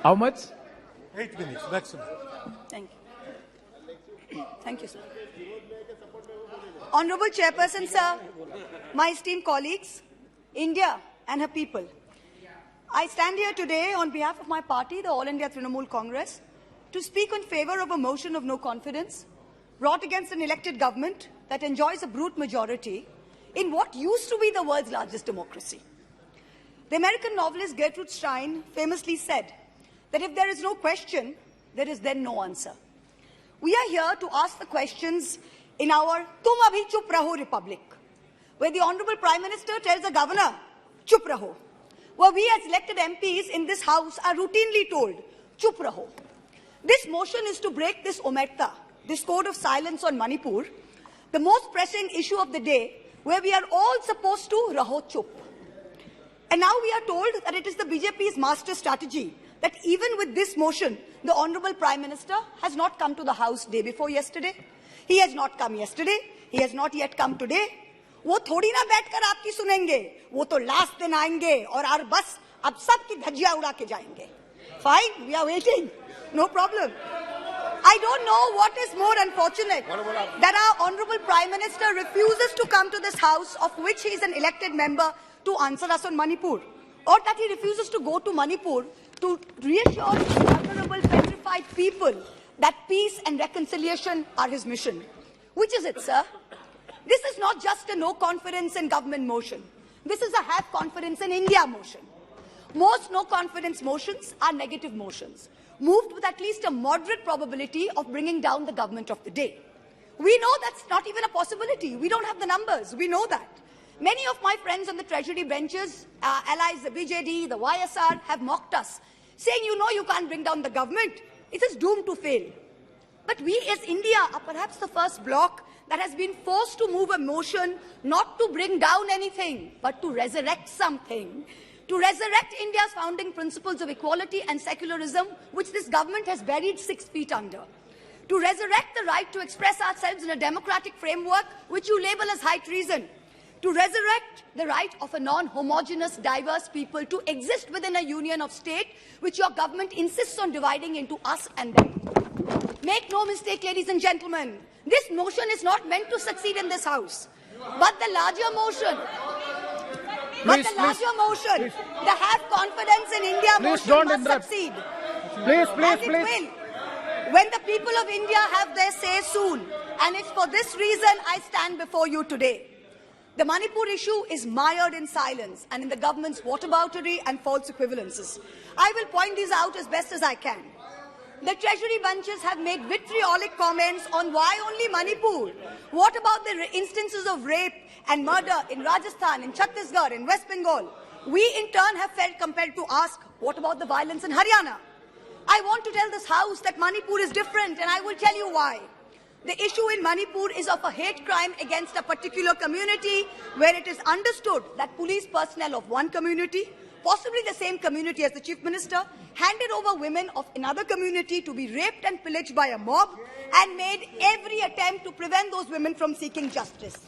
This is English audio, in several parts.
How much? 8 minutes maximum. Thank you. Thank you, sir. Honorable Chairperson, sir, my esteemed colleagues, India and her people, I stand here today on behalf of my party, the All India Trinamool Congress, to speak in favor of a motion of no confidence brought against an elected government that enjoys a brute majority in what used to be the world's largest democracy. The American novelist Gertrude Stein famously said that if there is no question, there is then no answer. We are here to ask the questions in our Tum Abhi Chup Raho Republic, where the Honorable Prime Minister tells the Governor, Chup Raho, where we as elected MPs in this House are routinely told, Chup Raho. This motion is to break this omerta, this code of silence on Manipur, the most pressing issue of the day, where we are all supposed to Raho Chup. And now we are told that it is the BJP's master strategy that even with this motion, the Honorable Prime Minister has not come to the House day before yesterday. He has not come yesterday. He has not yet come today. वो थोड़ी ना बैठकर आपकी सुनेंगे, वो तो last दिन आएंगे और बस अब सबकी धज्जियां उड़ा के जाएंगे. Fine, we are waiting. No problem. I don't know what is more unfortunate, that our Honorable Prime Minister refuses to come to this House, of which he is an elected member, to answer us on Manipur, or that he refuses to go to Manipur to reassure vulnerable, petrified people that peace and reconciliation are his mission. Which is it, sir? This is not just a no confidence in government motion. This is a have confidence in India motion. Most no confidence motions are negative motions, moved with at least a moderate probability of bringing down the government of the day. We know that's not even a possibility. We don't have the numbers. We know that. Many of my friends on the Treasury benches, allies, the BJD, the YSR, have mocked us, saying, you know, you can't bring down the government. It is doomed to fail. But we as India are perhaps the first bloc that has been forced to move a motion not to bring down anything, but to resurrect something. To resurrect India's founding principles of equality and secularism, which this government has buried 6 feet under. To resurrect the right to express ourselves in a democratic framework, which you label as high treason. To resurrect the right of a non-homogeneous, diverse people to exist within a union of state, which your government insists on dividing into us and them. Make no mistake, ladies and gentlemen, this motion is not meant to succeed in this House. But the larger motion, the have confidence in India motion must succeed. Please. Will, when the people of India have their say soon. And it's for this reason I stand before you today. The Manipur issue is mired in silence and in the government's whataboutery and false equivalences. I will point these out as best as I can. The Treasury bunches have made vitriolic comments on why only Manipur. What about the instances of rape and murder in Rajasthan, in Chhattisgarh, in West Bengal? We in turn have felt compelled to ask, what about the violence in Haryana? I want to tell this House that Manipur is different, and I will tell you why. The issue in Manipur is of a hate crime against a particular community, where it is understood that police personnel of one community, possibly the same community as the Chief Minister, handed over women of another community to be raped and pillaged by a mob and made every attempt to prevent those women from seeking justice.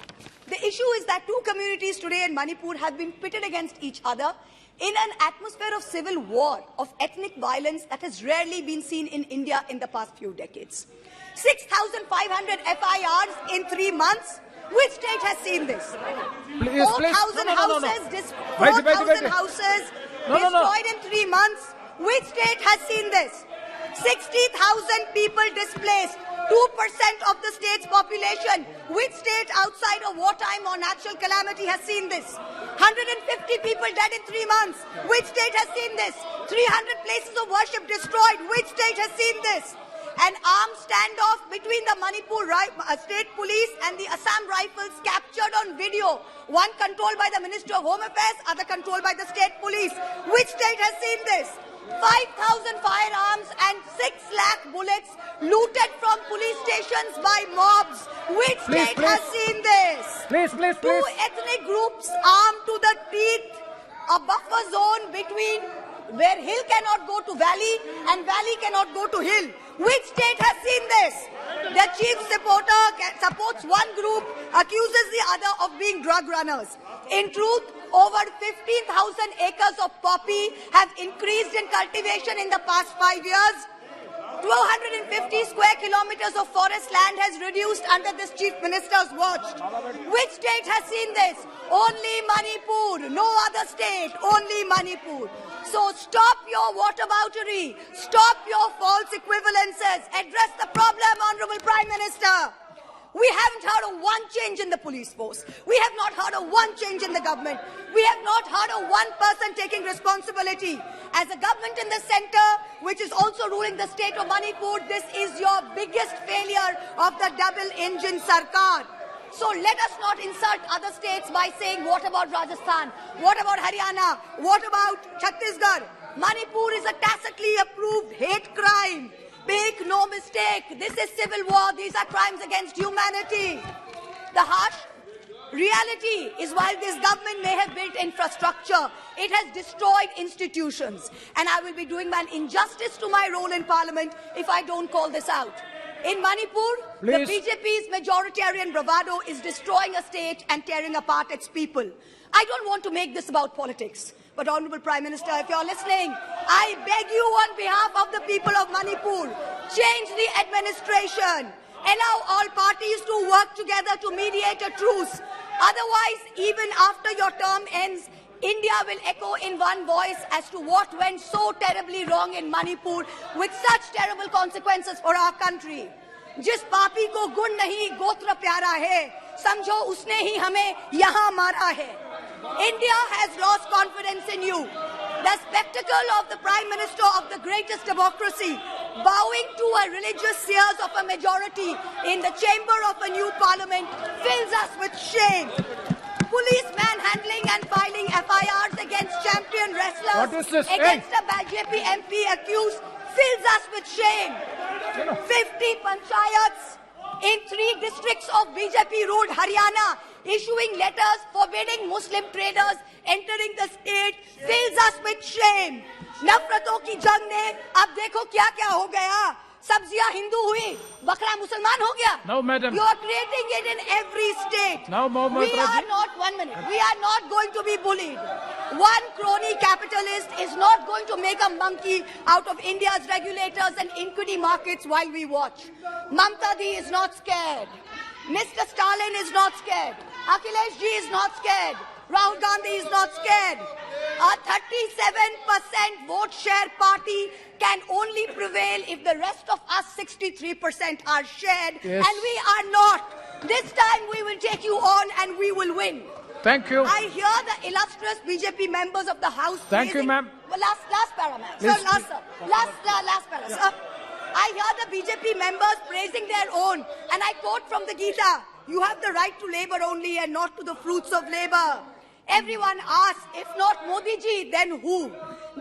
The issue is that 2 communities today in Manipur have been pitted against each other in an atmosphere of civil war, of ethnic violence that has rarely been seen in India in the past few decades. 6,500 FIRs in 3 months. Which state has seen this? 4,000 houses, 4,000 houses destroyed in 3 months. Which state has seen this? 60,000 people displaced, 2% of the state's population. Which state outside of wartime or natural calamity has seen this? 150 people dead in 3 months. Which state has seen this? 300 places of worship destroyed. Which state has seen this? An armed standoff between the Manipur state police and the Assam Rifles captured on video. One controlled by the Minister of Home Affairs, other controlled by the state police. Which state has seen this? 5,000 firearms and 6 lakh bullets looted from police stations by mobs. Which state has seen this? 2 ethnic groups armed to the teeth, a buffer zone between where hill cannot go to valley and valley cannot go to hill. Which state has seen this? The chief supporter supports one group, accuses the other of being drug runners. In truth, over 15,000 acres of poppy have increased in cultivation in the past 5 years. 250 square kilometers of forest land has reduced under this chief minister's watch. Which state has seen this? Only Manipur. No other state. Only Manipur. So stop your whataboutery. Stop your false equivalences. Address the problem, Honorable Prime Minister. We haven't heard of one change in the police force. We have not heard of one change in the government. We have not heard of one person taking responsibility. As a government in the center, which is also ruling the state of Manipur, this is your biggest failure of the double-engine Sarkar. So let us not insult other states by saying, what about Rajasthan? What about Haryana? What about Chhattisgarh? Manipur is a tacitly approved hate crime. Make no mistake, this is civil war. These are crimes against humanity. The harsh reality is while this government may have built infrastructure, it has destroyed institutions. And I will be doing an injustice to my role in parliament if I don't call this out. In Manipur, Please. the BJP's majoritarian bravado is destroying a state and tearing apart its people. I don't want to make this about politics. But Honorable Prime Minister, if you're listening, I beg you on behalf of the people of Manipur, change the administration. Allow all parties to work together to mediate a truce. Otherwise, even after your term ends, India will echo in one voice as to what went so terribly wrong in Manipur with such terrible consequences for our country. जिस पापी को गुण नहीं गोत्र प्यारा है, समझो उसने ही हमें यहाँ मारा है. India has lost confidence in you. The spectacle of the Prime Minister of the greatest democracy bowing to a religious seers of a majority in the chamber of a new parliament fills us with shame. Police manhandling and filing FIRs against champion wrestlers What is this? against a BJP MP accused fills us with shame. 50 panchayats in 3 districts of BJP-ruled Haryana issuing letters forbidding Muslim traders entering the state fills us with shame. नफरतों की जंग ने अब देखो क्या क्या हो गया. सब्जियां हिंदू हुई, बकरा मुसलमान हो गया. No, madam. You are creating it in every state. Now, Mahua We Moitra are ji. not, 1 minute, we are not going to be bullied. One crony capitalist is not going to make a monkey out of India's regulators and equity markets while we watch. Mamta Di is not scared. Mr. Stalin is not scared. Akhilesh ji is not scared. Rahul Gandhi is not scared. A 37% vote share party can only prevail if the rest of us 63% are shared, Yes. and we are not. This time we will take you on and we will win. Thank you. I hear the illustrious BJP members of the House. Thank you, praising- ma'am. Well, last para, ma'am. Please, Sir, last, sir. Last para, sir. I hear the BJP members praising their own, and I quote from the Gita, you have the right to labor only and not to the fruits of labor. Everyone asks, if not Modi ji, then who?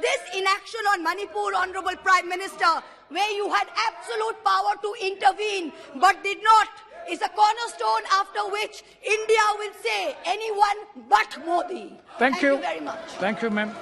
This inaction on Manipur, Honorable Prime Minister, where you had absolute power to intervene but did not, is a cornerstone after which India will say anyone but Modi. Thank you very much. Thank you, ma'am.